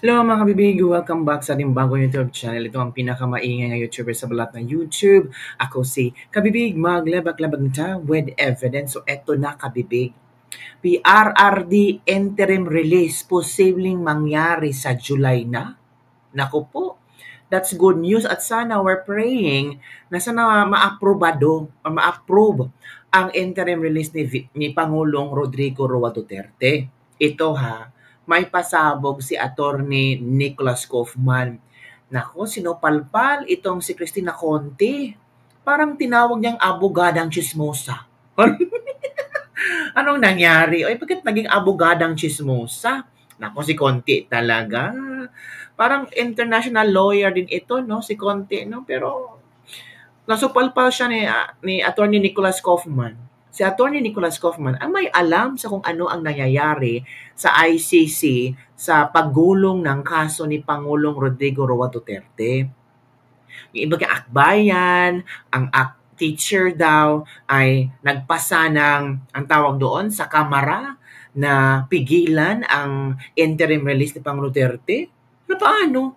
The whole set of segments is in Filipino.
Hello mga kabibig! Welcome back sa ating bagong YouTube channel. Ito ang pinakamaingay na YouTuber sa balat ng YouTube. Ako si Kabibig, maglabag-labag na with evidence. So eto na kabibig. PRRD interim release, posibleng mangyari sa July na? Naku po, that's good news at sana we're praying na sana ma-approve ang interim release ni Pangulong Rodrigo Roa Duterte. Ito ha, may pasabog si Attorney Nicholas Kaufman. Nako, sinopalpal itong si Cristina Conte. Parang tinawag niyang abogadang chismosa. Anong nangyari? Oy, bakit naging abogadang chismosa? Nako, si Conte talaga. Parang international lawyer din ito, no? Si Conte, no? Pero nasupalpal siya ni Attorney Nicholas Kaufman. Si Attorney Nicholas Kaufman ang may alam sa kung ano ang nangyayari sa ICC sa paggulong ng kaso ni Pangulong Rodrigo Roa Duterte. Yung iba kay akbayan, ang teacher daw ay nagpasa ng, ang tawag doon, sa kamara na pigilan ang interim release ni Pangulong Duterte. Na paano?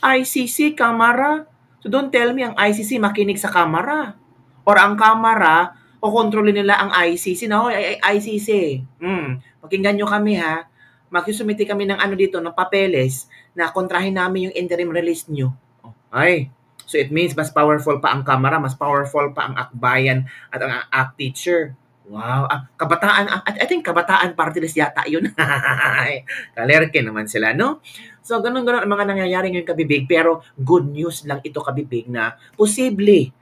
ICC, kamara? So don't tell me ang ICC makinig sa kamara. Or ang kamara, o kontrolin nila ang ICC. Na, ICC, pakinggan nyo kami ha. Magsusumiti kami ng ano dito, ng papeles na kontrahin namin yung interim release nyo. Ay, so it means mas powerful pa ang kamara, mas powerful pa ang akbayan at ang act teacher. Wow, kabataan, I think kabataan party list yata yun. Kalerke naman sila, no? So, ganun-ganun ang mga nangyayari ngayon kabibig, pero good news lang ito kabibig na posible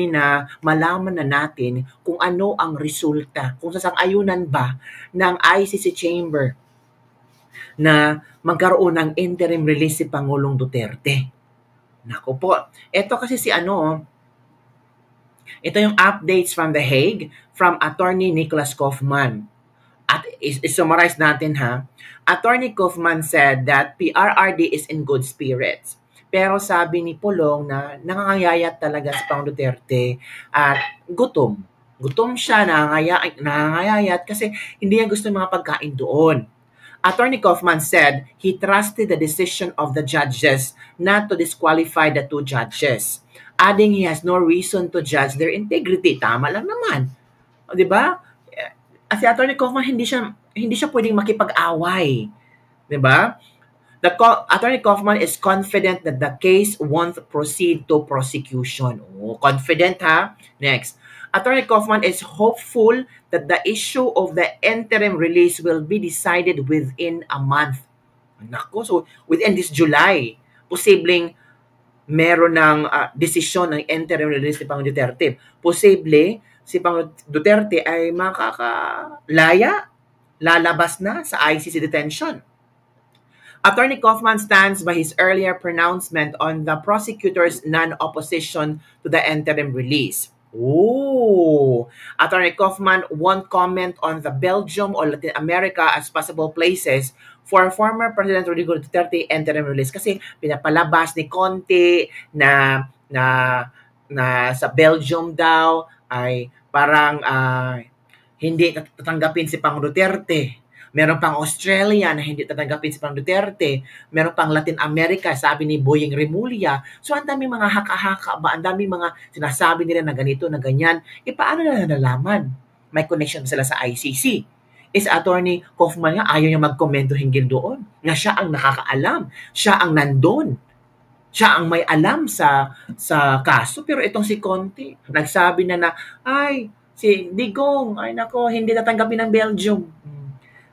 na malaman na natin kung ano ang resulta, kung sasang-ayunan ba ng ICC Chamber na magkaroon ng interim release si Pangulong Duterte. Naku po, ito kasi si ito yung updates from The Hague from Attorney Nicholas Kaufman. At i-summarize natin ha. Attorney Kaufman said that PRRD is in good spirits. Pero sabi ni Pulong na nangangayayat talaga si Pangulong Duterte at gutom. Gutom siya, nangangayayat kasi hindi niya gusto yung mga pagkain doon. Attorney Kaufman said he trusted the decision of the judges not to disqualify the two judges, adding he has no reason to judge their integrity. Tama lang naman. O, di ba? Si Attorney Kaufman hindi siya pwedeng makipag-away. Di ba? Attorney Kaufman is confident that the case won't proceed to prosecution. Oh, confident ha? Next. Attorney Kaufman is hopeful that the issue of the interim release will be decided within a month. Nako, so within this July, posibleng meron ng desisyon ng interim release ni Pangulong Duterte. Posible si Pangulong Duterte ay lalabas na sa ICC detention. Attorney Kaufman stands by his earlier pronouncement on the prosecutor's non-opposition to the interim release. Ooh. Attorney Kaufman won't comment on the Belgium or Latin America as possible places for former President Rodrigo Duterte interim release kasi pinapalabas ni Conte na sa Belgium daw ay parang hindi tatanggapin si Pangulong Duterte. Meron pang Australia na hindi tatanggapin si Pangulong Duterte. Meron pang Latin America, sabi ni Boyeng Remulla. So, ang daming mga haka-haka ba? Ang daming mga sinasabi nila na ganito, na ganyan. Paano na nalaman? May connection sila sa ICC. Is Attorney Kaufman nga, ayaw niya magkomento hinggil doon. Na siya ang nakakaalam. Siya ang nandun. Siya ang may alam sa kaso. Pero itong si Conte, nagsabi na ay, si Digong, ay nako, hindi tatanggapin ng Belgium.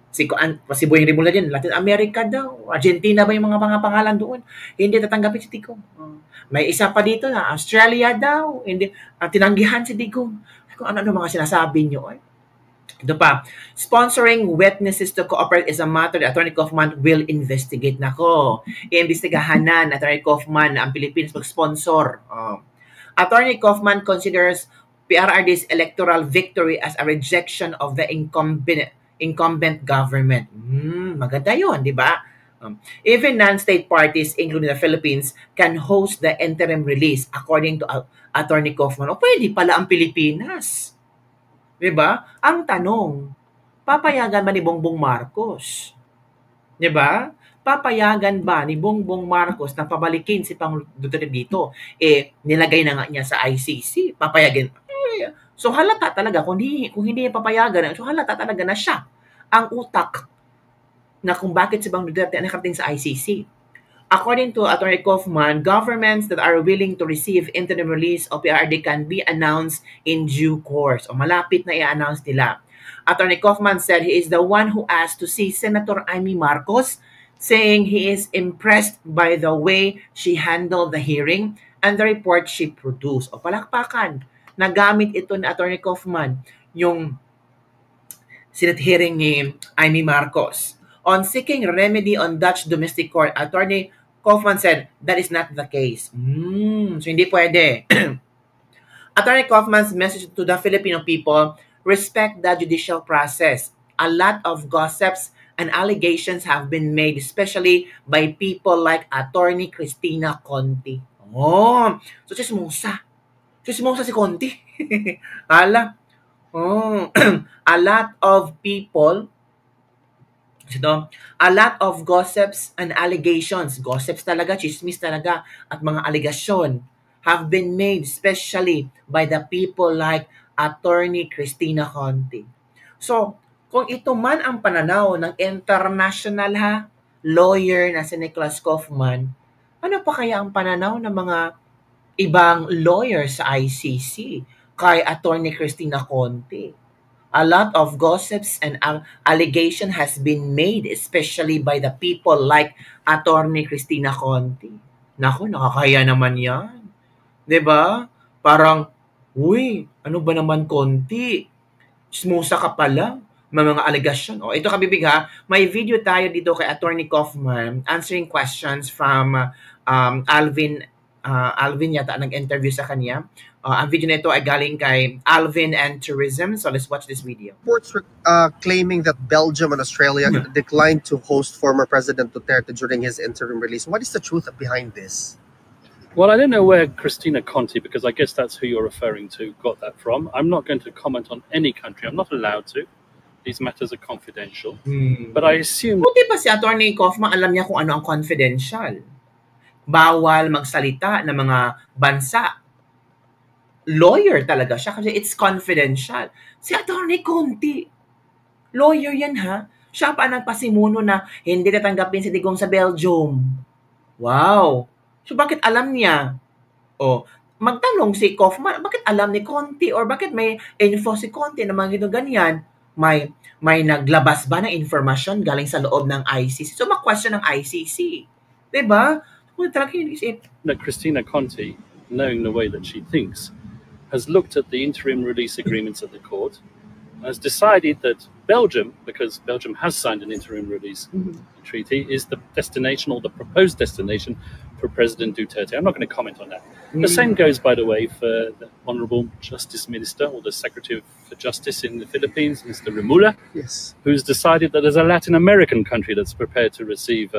Si Boyeng Remulla din, Latin America daw, Argentina ba yung mga pangalan doon? Hindi tatanggapin si Digong. May isa pa dito na Australia daw, hindi tinanggihan si Digong. Kung ano mga sinasabi niyo. Ito pa, sponsoring witnesses to cooperate is a matter that Attorney Kaufman will investigate. Nako, iimbestigahan na Attorney Kaufman ang Pilipinas mag-sponsor. Attorney Kaufman considers PRRD's electoral victory as a rejection of the incumbent government. Maganda yun, di ba? Even non-state parties, including the Philippines, can host the interim release according to Attorney Kaufman. O pwede pala ang Pilipinas. Di ba? Ang tanong, papayagan ba ni Bongbong Marcos? Di ba? papayagan ba ni Bongbong Marcos na pabalikin si Pangulong Duterte dito? Nilagay na nga niya sa ICC. Papayagan. So halata talaga, kung hindi niya papayagan, so halata talaga na siya ang utak na kung bakit si Pangulong Duterte nakarating sa ICC. According to Attorney Kaufman, governments that are willing to receive interim release of PRD can be announced in due course. O malapit na i-announce nila. Attorney Kaufman said he is the one who asked to see Senator Amy Marcos, saying he is impressed by the way she handled the hearing and the report she produced. O palakpakan, nagamit ito ni Attorney Kaufman, yung Senate hearing ni Amy Marcos. On seeking remedy on Dutch domestic court, Attorney Kaufman said that is not the case. So hindi pwede. Attorney Kaufman's message to the Filipino people, respect the judicial process. A lot of gossips and allegations have been made, especially by people like Attorney Cristina Conti. So chismosa. Chismosa si Conti. Hala. A lot of people, a lot of gossips and allegations, gossips talaga, chismis talaga, at mga allegasyon have been made especially by the people like Attorney Cristina Conti. So, kung ito man ang pananaw ng international lawyer na si Nicholas Kaufman, ano pa kaya ang pananaw ng mga ibang lawyers sa ICC kay Attorney Cristina Conti? A lot of gossips and allegation has been made, especially by the people like Attorney Cristina Conti. Naku, nakakaya naman yan. 'Di ba? Parang, uy, ano ba naman Conti? Smusa ka pala. May mga allegation. Ito kabibig ha, may video tayo dito kay Attorney Kaufman answering questions from Alvin yata nag-interview sa kanya. Ang video na ito ay galing kay Alvin and Tourism. So let's watch this video. Reports claiming that Belgium and Australia declined to host former President Duterte during his interim release. What is the truth behind this? Well, I don't know where Cristina Conti, because I guess that's who you're referring to, got that from. I'm not going to comment on any country. I'm not allowed to. These matters are confidential. But I assume... Buti pa si Attorney Kaufman, alam niya kung ano ang confidential. Bawal magsalita ng mga bansa. Lawyer talaga siya kasi it's confidential. Si Attorney Conti, lawyer yan ha. Siya pa nagpasimuno na hindi tatanggapin si Digong sa Belgium. Wow. So bakit alam niya? Magtanong si Kaufman, bakit alam ni Conti or bakit may info si Conti na mga ganyan? May naglabas ba ng information galing sa loob ng ICC? So mag-question ng ICC. Diba? Cristina Conti, knowing the way that she thinks, has looked at the interim release agreements at the court, has decided that Belgium, because Belgium has signed an interim release treaty, is the destination or the proposed destination for President Duterte. I'm not going to comment on that. The same goes, by the way, for the Honourable Justice Minister or the Secretary for Justice in the Philippines, Mr. Remulla, who's decided that there's a Latin American country that's prepared to receive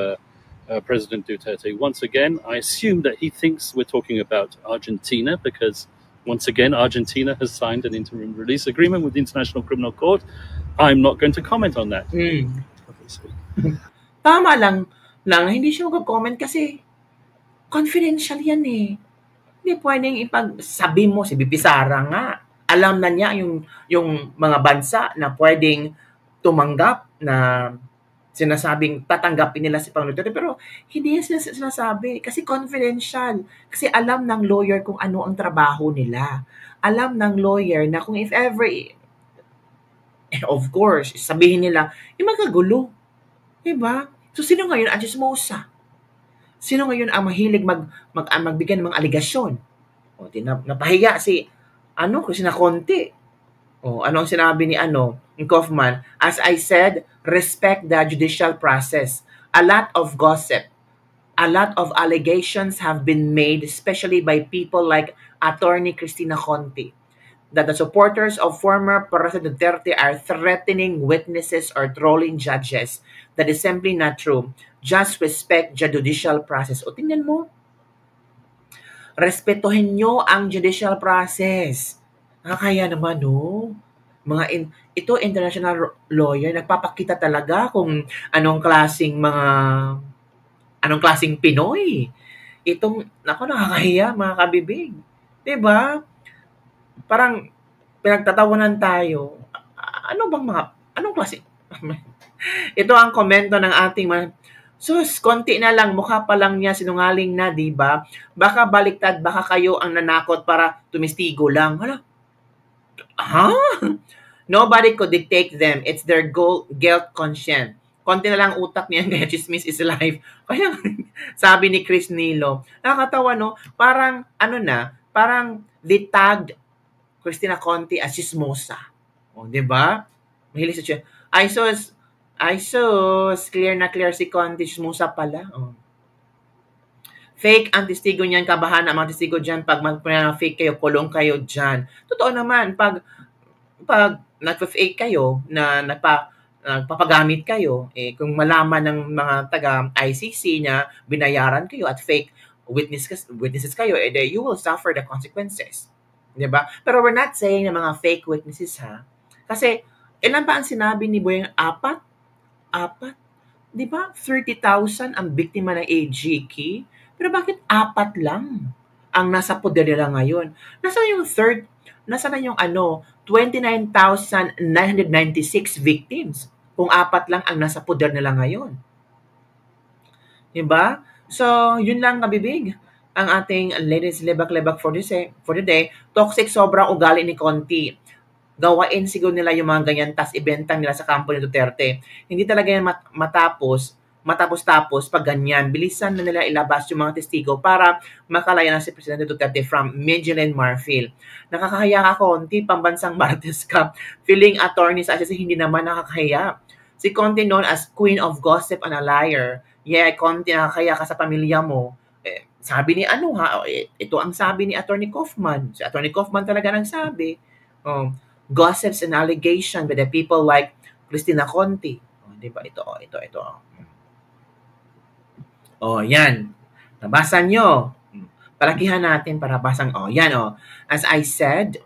President Duterte. Once again, I assume that he thinks we're talking about Argentina because once again, Argentina has signed an interim release agreement with the International Criminal Court. I'm not going to comment on that. Tama lang, hindi siya mag-comment kasi confidential yan eh. Hindi pwedeng ipagsabi mo si BP Sara nga. Alam na niya yung mga bansa na pwedeng tumanggap na sinasabing tatanggapin nila si Pangulong Duterte, pero hindi yan sinasabi kasi confidential. Kasi alam ng lawyer kung ano ang trabaho nila. Alam ng lawyer na kung if ever, of course, sabihin nila, magagulo. Diba? So sino ngayon ang chismosa? Sino ngayon ang mahilig magbigay ng mga aligasyon? Napahiya si Cristina Conti. Ano ang sinabi ni Kaufman? As I said, respect the judicial process. A lot of gossip, a lot of allegations have been made, especially by people like Attorney Cristina Conti, that the supporters of former President Duterte are threatening witnesses or trolling judges. That is simply not true. Just respect the judicial process. Tingnan mo. Respetuhin nyo ang judicial process. Kaya naman, ito international lawyer, nagpapakita talaga kung anong klaseng mga Anong klaseng Pinoy? Itong, nako, nakakahiya mga kabibig. 'Di ba? Parang pinagtatawanan tayo. Ano bang mga, anong klase? Ito ang komento ng ating mga, sus, konti na lang, mukha pa lang niya, sinungaling na, di ba? Baka baliktad, baka kayo ang nanakot para tumistigo lang. Hala, ha? Nobody could dictate them. It's their guilt conscience. Konti na lang utak niya, kaya chismis is life. Kaya sabi ni Chris Nilo, nakakatawa no, parang ano na, parang they tagged Christina Conti as chismosa. O, di ba? Mahilig sa chismosa. Ay sus, clear na clear si Conti, chismosa pala. O. Fake ang testigo niyan, kabahan ang mga testigo dyan. Pag fake kayo, kulong kayo dyan. Totoo naman, pag nagpa-fake kayo, na nagpapagamit kayo, kung malaman ng mga taga-ICC na binayaran kayo at fake witnesses kayo, you will suffer the consequences. Diba? Pero we're not saying na mga fake witnesses, ha? Kasi, ilan ba ang sinabi ni Boyeng? Apat? Diba? 30,000 ang biktima ng AGK? Pero bakit apat lang ang nasa poder nila ngayon? Nasaan yung third? Nasaan na yung 29,996 victims kung apat lang ang nasa poder nila ngayon? Diba? So, yun lang kabibig ang ating latest lebak-lebak for the day. Toxic sobrang ugali ni Conti. Gawain siguro nila yung mga ganyan, tas ibenta nila sa kampo ni Duterte. Hindi talaga yan matapos pag ganyan. Bilisan na nila ilabas yung mga testigo para makalaya na si Presidente Duterte from Midgeland Marfil. Nakakahiya ka, Conti, pambansang Martes ka. Feeling attorney sa ICC, hindi naman nakakahiya. Si Conti known as Queen of Gossip and a Liar. Yeah, Conti, nakakahiya ka sa pamilya mo. Sabi ni ito ang sabi ni Attorney Kaufman. Si Attorney Kaufman talaga nang sabi. Gossips and allegation by the people like Christina Conti. Diba? Ito. Yan. Nabasa nyo. Palakihan natin para basang, yan. As I said,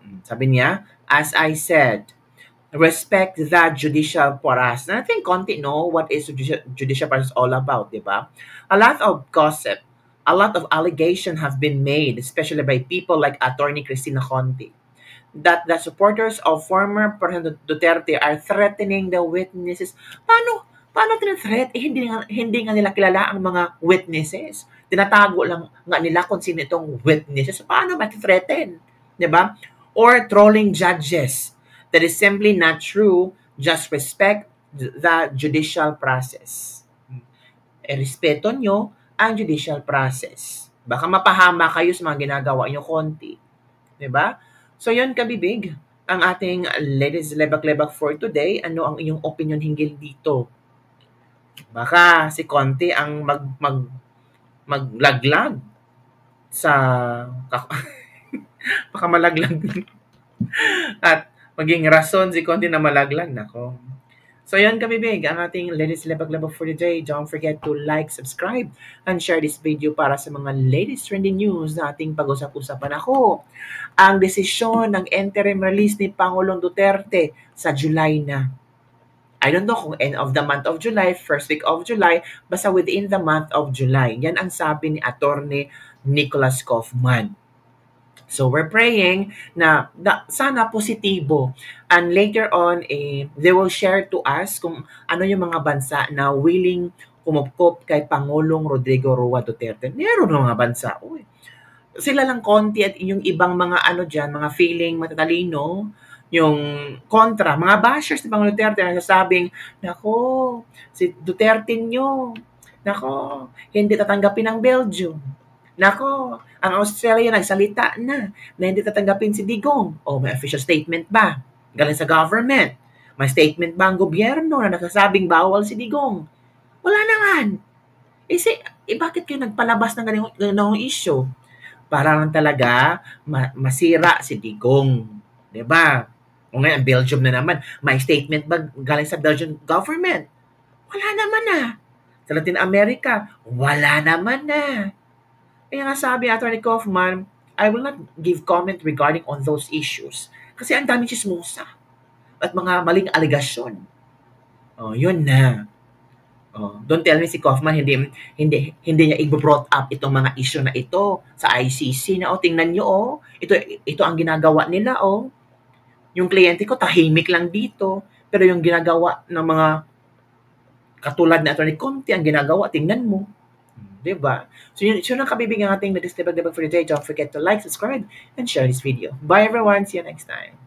respect the judicial process. And I think Conti know what is judicial process all about, diba? A lot of gossip, a lot of allegations have been made, especially by people like Attorney Christina Conti, that the supporters of former President Duterte are threatening the witnesses. Paano tinatreat? Hindi nga nila kilala ang mga witnesses. Tinatago lang nga nila kung sino itong witnesses. Paano mati-threaten? Diba? Or trolling judges. That is simply not true. Just respect the judicial process. Respeto nyo ang judicial process. Baka mapahama kayo sa mga ginagawa nyo konti. Diba? So yun kabibig, ang ating latest lebak-lebak for today. Ano ang inyong opinion hinggil dito? Baka si Conti ang maglaglag sa baka malaglag at maging rason si Conti na malaglag. Nako. So yan kabibig, ang ating latest lebak-lebak for today. Don't forget to like, subscribe, and share this video para sa mga latest trending news na ating pag-usap-usapan. Ako, ang desisyon ng interim release ni Pangulong Duterte sa July na. I don't know kung end of the month of July, first week of July, basta within the month of July. Yan ang sabi ni Attorney Nicholas Kaufman. So we're praying na sana positibo. And later on, they will share to us kung ano yung mga bansa na willing kumupkop kay Pangulong Rodrigo Roa Duterte. Meron mga bansa. Sila lang konti at yung ibang mga mga feeling matatalino, yung kontra, mga bashers ni Pangulong Duterte na nasasabing, nako, si Duterte nyo, nako, hindi tatanggapin ang Belgium. Nako, ang Australia nagsalita na hindi tatanggapin si Digong. May official statement ba? Galing sa government. May statement ba ang gobyerno na nagsasabing bawal si Digong? Wala naman. Bakit kayo nagpalabas ng ganung issue? Para lang talaga masira si Digong. Diba? O ngayon, Belgium na naman. May statement ba galing sa Belgian government? Wala naman na. Sa Latin America, wala naman na. Kaya nga sabi ni Attorney Kaufman, I will not give comment regarding on those issues. Kasi ang daming chismosa at mga maling aligasyon. Yun na. Oh, don't tell me si Kaufman hindi niya i-brought up itong mga issue na ito sa ICC na tingnan niyo ito ang ginagawa nila Yung kliyente ko tahimik lang dito pero yung ginagawa ng mga katulad na Attorney Conti ang ginagawa tingnan mo. 'Di ba? So yun ang kabibigyan ating Debug for today. Don't forget to like, subscribe, and share this video. Bye everyone. See you next time.